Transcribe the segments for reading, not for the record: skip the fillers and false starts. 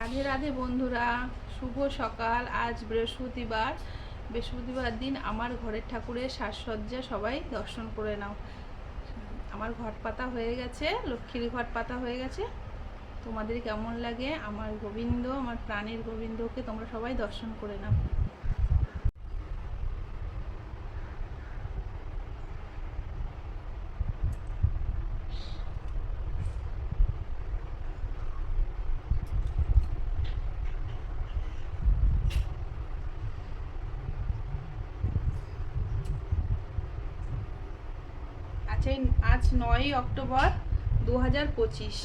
রাধে রাধে বন্ধুরা, শুভ সকাল। আজ বৃহস্পতিবার দিন আমার ঘরের ঠাকুরের সাজসজ্জা সবাই দর্শন করে নাও। আমার ঘট পাতা হয়ে গেছে, লক্ষ্মীর ঘট পাতা হয়ে গেছে। তোমাদের কেমন লাগে? আমার গোবিন্দ, আমার প্রাণের গোবিন্দকে তোমরা সবাই দর্শন করে নাও। আচ্ছা, আজ 9ই অক্টোবর 2025।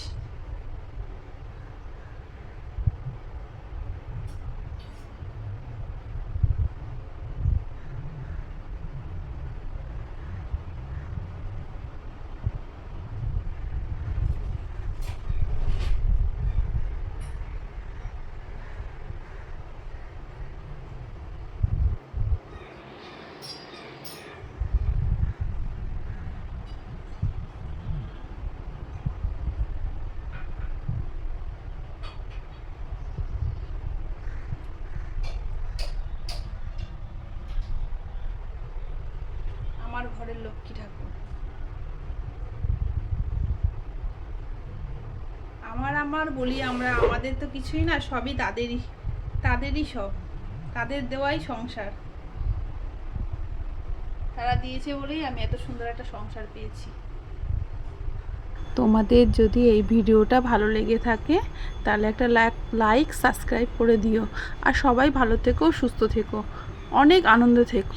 আমার ঘরের লক্ষ্মী ঠাকুর আমার বলি, আমাদের তো কিছুই না, সবই তাদেরই সব, তাদের দেওয়াই সংসার। তারা দিয়েছে বলেই আমি এত সুন্দর একটা সংসার পেয়েছি। তোমাদের যদি এই ভিডিওটা ভালো লেগে থাকে তাহলে একটা লাইক সাবস্ক্রাইব করে দিও। আর সবাই ভালো থেকো, সুস্থ থেকো, অনেক আনন্দ থেকো।